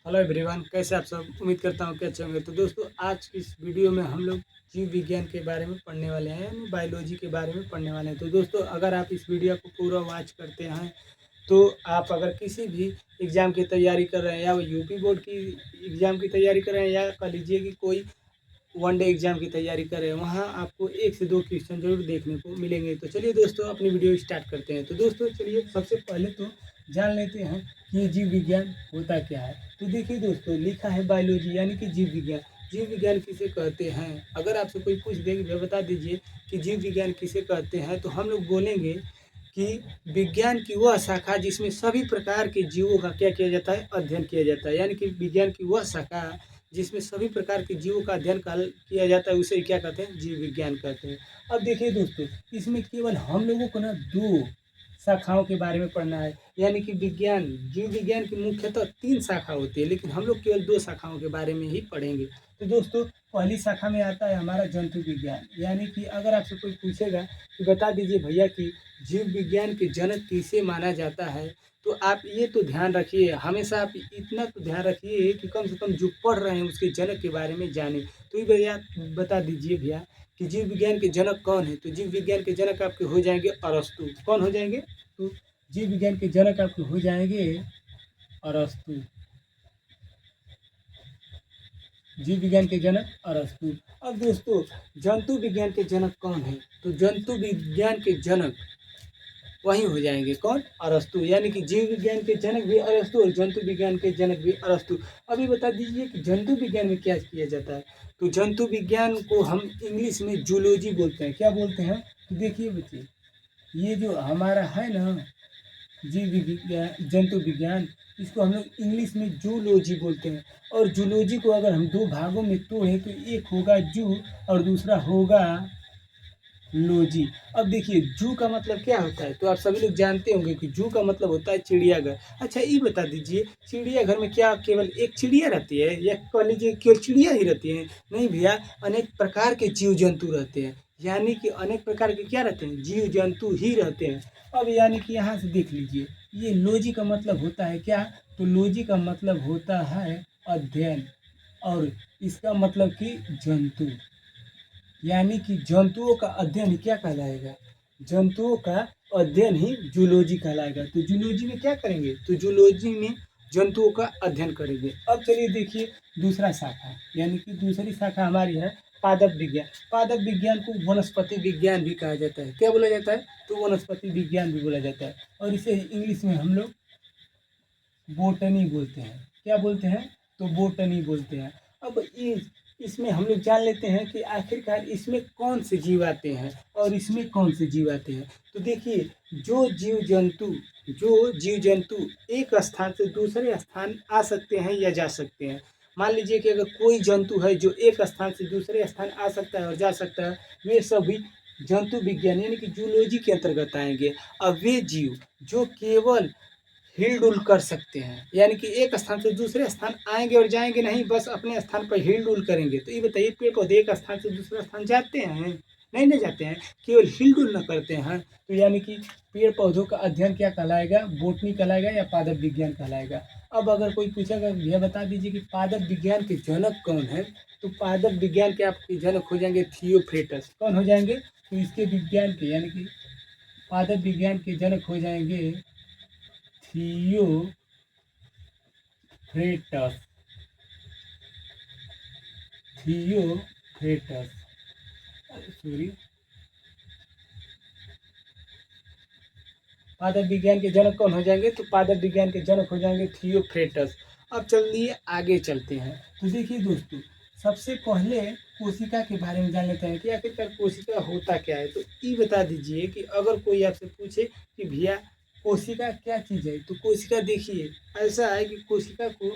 Hello everyone, कैसे आप सब। उम्मीद करता हूँ कि अच्छे होंगे। तो दोस्तों, आज की इस वीडियो में हम लोग जीव विज्ञान के बारे में पढ़ने वाले हैं, यानी बायोलॉजी के बारे में पढ़ने वाले हैं। तो दोस्तों, अगर आप इस वीडियो को पूरा वॉच करते हैं तो आप अगर किसी भी एग्ज़ाम की तैयारी कर रहे हैं, या वो यूपी बोर्ड की एग्ज़ाम की तैयारी कर रहे हैं, या कह लीजिए कि कोई वन डे एग्ज़ाम की तैयारी कर रहे हैं, वहाँ आपको 1 से 2 क्वेश्चन ज़रूर देखने को मिलेंगे। तो चलिए दोस्तों, अपनी वीडियो स्टार्ट करते हैं। तो दोस्तों चलिए, सबसे पहले तो जान लेते हैं कि ये जीव विज्ञान होता क्या है। तो देखिए दोस्तों, लिखा है बायोलॉजी यानी कि जीव विज्ञान। जीव विज्ञान किसे कहते हैं? अगर आपसे कोई पूछ दे कि भैया बता दीजिए कि जीव विज्ञान किसे कहते हैं, तो हम लोग बोलेंगे कि विज्ञान की वह शाखा जिसमें सभी प्रकार के जीवों का क्या किया जाता है, अध्ययन किया जाता है। यानी कि विज्ञान की वह शाखा जिसमें सभी प्रकार के जीवों का अध्ययन किया जाता है, उसे क्या कहते हैं, जीव विज्ञान कहते हैं। अब देखिए दोस्तों, इसमें केवल हम लोगों को ना 2 शाखाओं के बारे में पढ़ना है। यानी कि जीव विज्ञान की मुख्यतः 3 शाखा होती है, लेकिन हम लोग केवल 2 शाखाओं के बारे में ही पढ़ेंगे। तो दोस्तों, पहली शाखा में आता है हमारा जंतु विज्ञान। यानी कि अगर आपसे कोई पूछेगा कि बता दीजिए भैया कि जीव विज्ञान के जनक किसे माना जाता है, तो आप ये तो ध्यान रखिए, हमेशा आप इतना तो ध्यान रखिए कि कम से कम जो पढ़ रहे हैं उसके जनक के बारे में जानें। तो ये भैया बता दीजिए भैया कि जीव विज्ञान के जनक कौन है। तो जीव विज्ञान के जनक आपके हो जाएंगे अरस्तु। कौन हो जाएंगे? तो जीव विज्ञान के जनक आपके हो जाएंगे अरस्तु। जीव विज्ञान के जनक अरस्तु। अब दोस्तों, जंतु विज्ञान के जनक कौन है? तो जंतु विज्ञान के जनक वही हो जाएंगे कौन? अरस्तु। यानी कि जीव विज्ञान के जनक भी अरस्तु और जंतु विज्ञान के जनक भी अरस्तु। अभी बता दीजिए कि जंतु विज्ञान में क्या किया जाता है। तो जंतु विज्ञान को हम इंग्लिश में जूलॉजी बोलते हैं। क्या बोलते हैं? तो देखिए बच्चे, ये जो हमारा है ना जीव विज्ञान, जंतु विज्ञान, इसको हम लोग इंग्लिश में जूलॉजी बोलते हैं। और जूलॉजी को अगर हम 2 भागों में तोड़ें तो एक होगा जू और दूसरा होगा लॉजी। अब देखिए, जू का मतलब क्या होता है? तो आप सभी लोग जानते होंगे कि जू का मतलब होता है चिड़ियाघर। अच्छा, ये बता दीजिए, चिड़ियाघर में क्या केवल एक चिड़िया रहती है, या कह लीजिए केवल चिड़िया ही रहती है? नहीं भैया, अनेक प्रकार के जीव जंतु रहते हैं। यानी कि अनेक प्रकार के क्या रहते हैं, जीव जंतु ही रहते हैं। अब यानी कि यहाँ से देख लीजिए, ये लॉजी का मतलब होता है क्या? तो लॉजी का मतलब होता है अध्ययन, और इसका मतलब कि जंतु। यानी कि जंतुओं का अध्ययन ही क्या कहलाएगा? जंतुओं का अध्ययन ही जूलॉजी कहलाएगा। तो जूलॉजी में क्या करेंगे? तो जूलॉजी में जंतुओं का अध्ययन करेंगे। अब चलिए देखिए दूसरा शाखा, यानी कि दूसरी शाखा हमारी है पादप विज्ञान। पादप विज्ञान को वनस्पति विज्ञान भी कहा जाता है। क्या बोला जाता है? तो वनस्पति विज्ञान भी बोला जाता है। और इसे इंग्लिश में हम लोग बोटनी बोलते हैं। क्या बोलते हैं? तो बोटनी बोलते हैं। अब इसमें हम लोग जान लेते हैं कि आखिरकार इसमें कौन से जीव आते हैं और इसमें कौन से जीव आते हैं। तो देखिए, जो जीव जंतु एक स्थान से दूसरे स्थान आ सकते हैं या जा सकते हैं। मान लीजिए कि अगर कोई जंतु है जो एक स्थान से दूसरे स्थान आ सकता है और जा सकता है, वे सभी जंतु विज्ञान यानी कि जूलॉजी के अंतर्गत आएंगे। अब वे जीव जो केवल हिल डुल कर सकते हैं, यानी कि एक स्थान से दूसरे स्थान आएंगे और जाएंगे नहीं, बस अपने स्थान पर हिल डुल करेंगे। तो ये बताइए, पेड़ पौधे एक स्थान से दूसरा स्थान जाते हैं? नहीं ना जाते हैं, केवल हिल डुल न करते हैं। तो यानी कि पेड़ पौधों का अध्ययन क्या कहलाएगा? बोटनी कहलाएगा या पादप विज्ञान कहलाएगा। अब अगर कोई पूछेगा भैया बता दीजिए कि पादप विज्ञान के जनक कौन है, तो पादप विज्ञान के आपके जनक हो जाएंगे थियोफ्रेटस। कौन हो जाएंगे? तो इसके विज्ञान के यानी कि पादप विज्ञान के जनक हो जाएंगे थियोफ्रेटस। थियोफ्रेटस सॉरी, पादप विज्ञान के जनक कौन हो जाएंगे? तो पादप विज्ञान के जनक हो जाएंगे थियोफ्रेटस। अब चलिए आगे चलते हैं। तो देखिए दोस्तों, सबसे पहले कोशिका के बारे में जान लेते हैं कि आखिरकार कोशिका होता क्या है। तो ये बता दीजिए कि अगर कोई आपसे पूछे कि भैया कोशिका क्या चीज़ है, तो कोशिका देखिए ऐसा है कि कोशिका को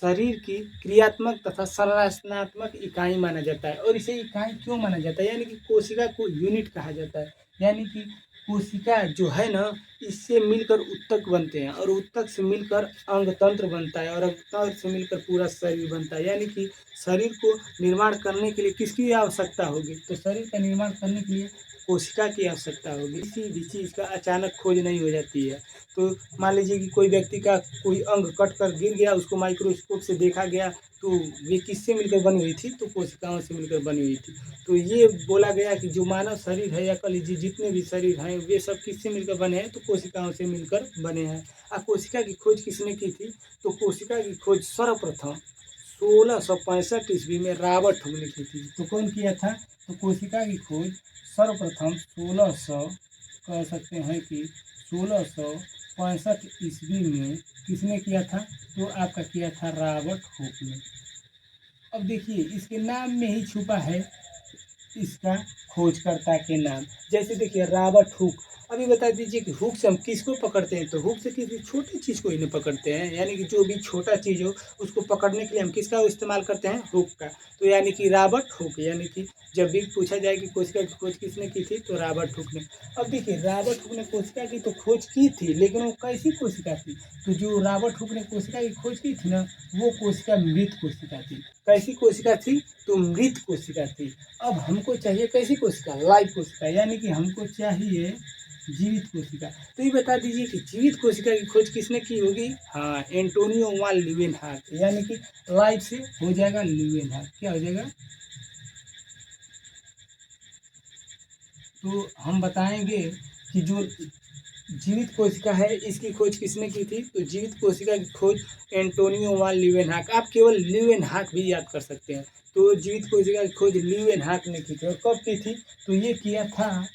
शरीर की क्रियात्मक तथा संरचनात्मक इकाई माना जाता है। और इसे इकाई क्यों माना जाता है? यानी कि कोशिका को यूनिट कहा जाता है। यानी कि कोशिका जो है ना, इससे मिलकर उत्तक बनते हैं, और उत्तक से मिलकर अंग तंत्र बनता है, और अंग तंत्र से मिलकर पूरा शरीर बनता है। यानी कि शरीर को निर्माण करने के लिए किसकी आवश्यकता होगी? तो शरीर का निर्माण करने के लिए कोशिका की आवश्यकता होगी। किसी भी चीज़ का अचानक खोज नहीं हो जाती है। तो मान लीजिए कि कोई व्यक्ति का कोई अंग कट कर गिर गया, उसको माइक्रोस्कोप से देखा गया, तो वे किससे मिलकर बनी हुई थी? तो कोशिकाओं से मिलकर बनी हुई थी। तो ये बोला गया कि जो मानव शरीर है या कह लीजिए जितने भी शरीर हैं, वे सब किससे मिलकर बने हैं? तो कोशिकाओं से मिलकर बने हैं। कोशिका की खोज किसने की थी? तो कोशिका की खोज सर्वप्रथम 1665 ईस्वी में रॉबर्ट हुक ने की थी। तो कौन किया था? तो कोशिका की खोज सर्वप्रथम 1600 कह सकते हैं कि 1665 ईस्वी में किसने किया था? तो आपका किया था रॉबर्ट हुक ने। अब देखिए इसके नाम में ही छुपा है इसका खोजकर्ता के नाम। जैसे देखिए रॉबर्ट हुक। अभी बता दीजिए कि हुक से हम किसको पकड़ते हैं? तो हुक से किसी छोटी चीज़ को ही नहीं पकड़ते हैं, यानी कि जो भी छोटा चीज़ हो उसको पकड़ने के लिए हम किसका इस्तेमाल करते हैं? हुक का। तो यानी कि रॉबर्ट हुक, यानी कि जब भी पूछा जाए कि कोशिका की खोज किसने की थी? तो रॉबर्ट हुक ने। अब देखिए रॉबर्ट हुक ने कोशिका की तो खोज की थी, लेकिन वो कैसी कोशिका थी? तो जो रॉबर्ट हुक ने कोशिका की खोज की थी ना, वो कोशिका मृत कोशिका थी। कैसी कोशिका थी? तो मृत कोशिका थी। अब हमको चाहिए कैसी कोशिका? लाइव कोशिका, यानी कि हमको चाहिए जीवित कोशिका। तो ये बता दीजिए कि जीवित कोशिका की खोज किसने की होगी? हाँ, एंटोनियो वान लीवेनहॉक, यानी कि लाइव से हो जाएगा लीवेनहॉक। क्या हो जाएगा? तो हम बताएंगे कि जो जीवित कोशिका है इसकी खोज किसने की थी? तो जीवित कोशिका की खोज एंटोनियो वान लीवेनहॉक। आप केवल लीवेनहॉक भी याद कर सकते हैं। तो जीवित कोशिका की खोज लीवेनहॉक ने की थी। और कब की थी? तो ये किया था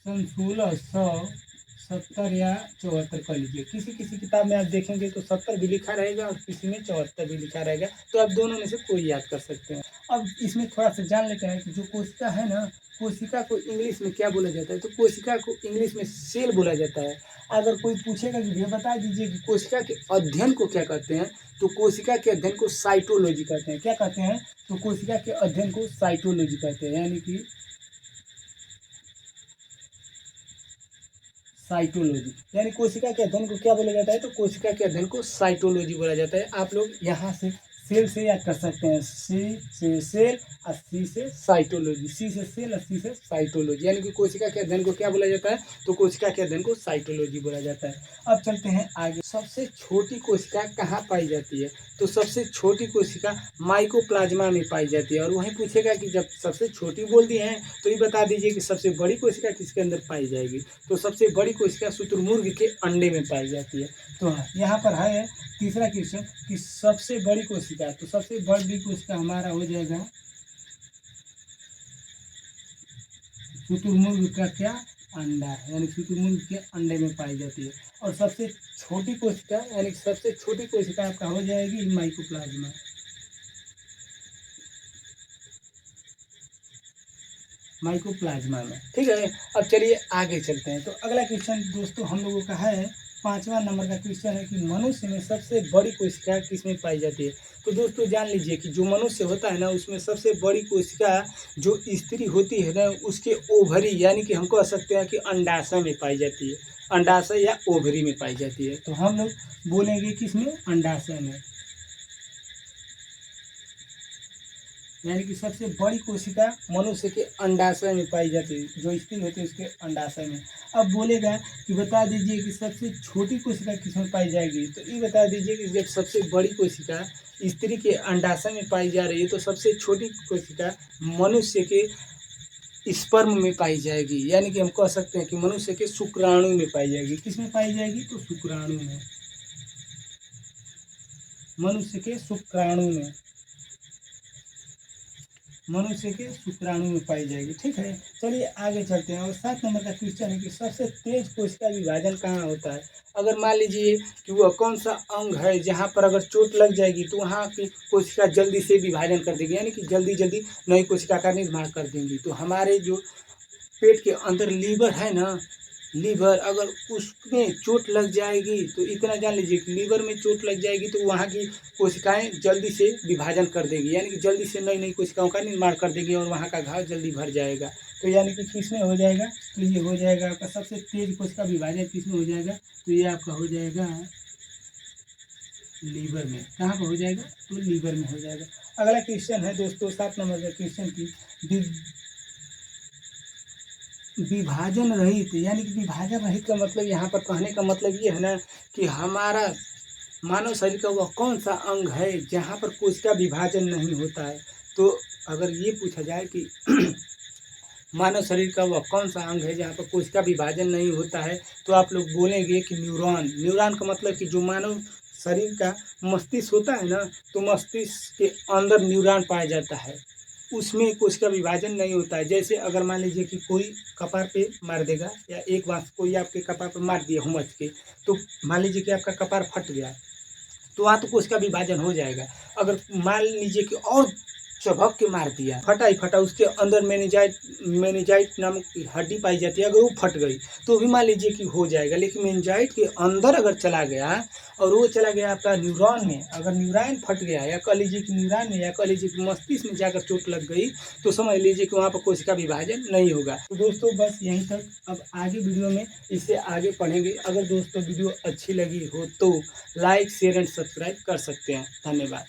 सन 1670 या 74 कह लीजिए। किसी किसी किताब में आप देखेंगे तो 70 भी लिखा रहेगा और किसी में 74 भी लिखा रहेगा। तो आप दोनों में से कोई याद कर सकते हैं। अब इसमें थोड़ा सा जान लेते हैं कि जो कोशिका है ना, कोशिका को इंग्लिश में क्या बोला जाता है? तो कोशिका को इंग्लिश में सेल बोला जाता है। अगर कोई पूछेगा कि भैया बता दीजिए कि कोशिका के अध्ययन को क्या कहते हैं? तो कोशिका के अध्ययन को साइटोलॉजी कहते हैं। क्या कहते हैं? तो कोशिका के अध्ययन को साइटोलॉजी कहते हैं, यानी कि साइटोलॉजी। यानी कोशिका के अध्ययन को क्या बोला जाता है? तो कोशिका के अध्ययन को साइटोलॉजी बोला जाता है। आप लोग यहाँ से सेल से याद कर सकते हैं। सी से सेल और सी से साइटोलॉजी। सी से सेल और सी से साइटोलॉजी, यानी कि कोशिका के अध्ययन को क्या बोला जाता है? तो कोशिका के अध्ययन को साइटोलॉजी बोला जाता है। अब चलते हैं आगे। सबसे छोटी कोशिका कहाँ पाई जाती है? तो सबसे छोटी कोशिका माइकोप्लाज्मा में पाई जाती है। और वहीं पूछेगा कि जब सबसे छोटी बोल दी है तो ये बता दीजिए कि सबसे बड़ी कोशिका किसके अंदर पाई जाएगी? तो सबसे बड़ी कोशिका शुतुरमुर्ग के अंडे में पाई जाती है। तो यहाँ पर है तीसरा क्वेश्चन कि सबसे बड़ी कोशिका, तो सबसे बड़ी कोशिका हमारा हो जाएगा शुतुरमुर्ग का क्या? अंडा, यानी शुतुरमुर्ग के अंडे में पाई जाती है। और सबसे छोटी कोशिका, यानी सबसे छोटी कोशिका आपका हो जाएगी माइकोप्लाज्मा। माइकोप्लाज्मा में। ठीक है, अब चलिए आगे चलते हैं। तो अगला क्वेश्चन दोस्तों हम लोगों का है 5वां नंबर का क्वेश्चन है कि मनुष्य में सबसे बड़ी कोशिका किसमें पाई जाती है? तो दोस्तों जान लीजिए कि जो मनुष्य होता है ना, उसमें सबसे बड़ी कोशिका जो स्त्री होती है ना, उसके ओवरी, यानी कि हम कह सकते हैं कि अंडाशय में पाई जाती है। अंडाशय या ओवरी में पाई जाती है। तो हम लोग बोलेंगे किसमें? अंडाशय में। यानी कि सबसे बड़ी कोशिका मनुष्य के अंडाशय में पाई जाती है, जो स्त्री होती है उसके अंडाशय में। अब बोलेगा कि बता दीजिए कि सबसे छोटी कोशिका किसमें पाई जाएगी? तो ये बता दीजिए कि जब सबसे बड़ी कोशिका स्त्री के अंडाशय में पाई जा रही है तो सबसे छोटी कोशिका मनुष्य के स्पर्म में पाई जाएगी। यानी कि हम कह सकते हैं कि मनुष्य के शुक्राणु में पाई जाएगी। किसमें पाई जाएगी? तो शुक्राणु में। मनुष्य के शुक्राणु में। मनुष्य के शुक्राणु में पाई जाएगी। ठीक है, चलिए आगे चलते हैं। और 7 नंबर का क्वेश्चन है कि सबसे तेज कोशिका विभाजन कहाँ होता है? अगर मान लीजिए कि वह कौन सा अंग है जहाँ पर अगर चोट लग जाएगी तो वहाँ की कोशिका जल्दी से विभाजन कर देगी, यानी कि जल्दी जल्दी नई कोशिका का निर्माण कर देंगी। तो हमारे जो पेट के अंदर लीवर है ना, लीवर अगर उसमें चोट लग जाएगी तो इतना जान लीजिए कि लीवर में चोट लग जाएगी तो वहाँ की कोशिकाएं जल्दी से विभाजन कर देगी, यानी कि जल्दी से नई नई कोशिकाओं का निर्माण कर देगी और वहाँ का घाव जल्दी भर जाएगा। तो यानी कि किसमें हो जाएगा? तो ये हो जाएगा आपका सबसे तेज कोशिका विभाजन किसमें हो जाएगा? तो ये आपका हो जाएगा लीवर में। कहाँ पर हो जाएगा? तो लीवर में हो जाएगा। अगला क्वेश्चन है दोस्तों 7 नंबर का क्वेश्चन की विभाजन रहित, यानी कि विभाजन रहित का मतलब यहाँ पर कहने का मतलब ये है ना कि हमारा मानव शरीर का वह कौन सा अंग है जहाँ पर कोशिका विभाजन नहीं होता है। तो अगर ये पूछा जाए कि मानव शरीर का वह कौन सा अंग है जहाँ पर कोशिका विभाजन नहीं होता है, तो आप लोग बोलेंगे कि न्यूरॉन। न्यूरॉन का मतलब कि जो मानव शरीर का मस्तिष्क होता है ना, तो मस्तिष्क के अंदर न्यूरॉन पाया जाता है, उसमें कोशिका विभाजन नहीं होता है। जैसे अगर मान लीजिए कि कोई कपार पे मार देगा, या एक बार कोई आपके कपार पे मार दिया हुमच के, तो मान लीजिए कि आपका कपार फट गया, तो वहाँ तो कोशिका विभाजन हो जाएगा। अगर मान लीजिए कि और चबक के मार दिया, फटा ही फटा, उसके अंदर मेनिंजाइट नामक हड्डी पाई जाती है, अगर वो फट गई तो भी मान लीजिए कि हो जाएगा। लेकिन मेनिंजाइट के अंदर अगर चला गया और वो चला गया आपका न्यूरॉन में, अगर न्यूरॉन फट गया, या कह लीजिए कि न्यूरॉन में, या कह लीजिए कि मस्तिष्क में जाकर चोट लग गई, तो समझ लीजिए कि वहाँ पर कोशिका विभाजन नहीं होगा। तो दोस्तों बस यहीं तक। अब आगे वीडियो में इससे आगे पढ़ेंगे। अगर दोस्तों वीडियो अच्छी लगी हो तो लाइक, शेयर एंड सब्सक्राइब कर सकते हैं। धन्यवाद।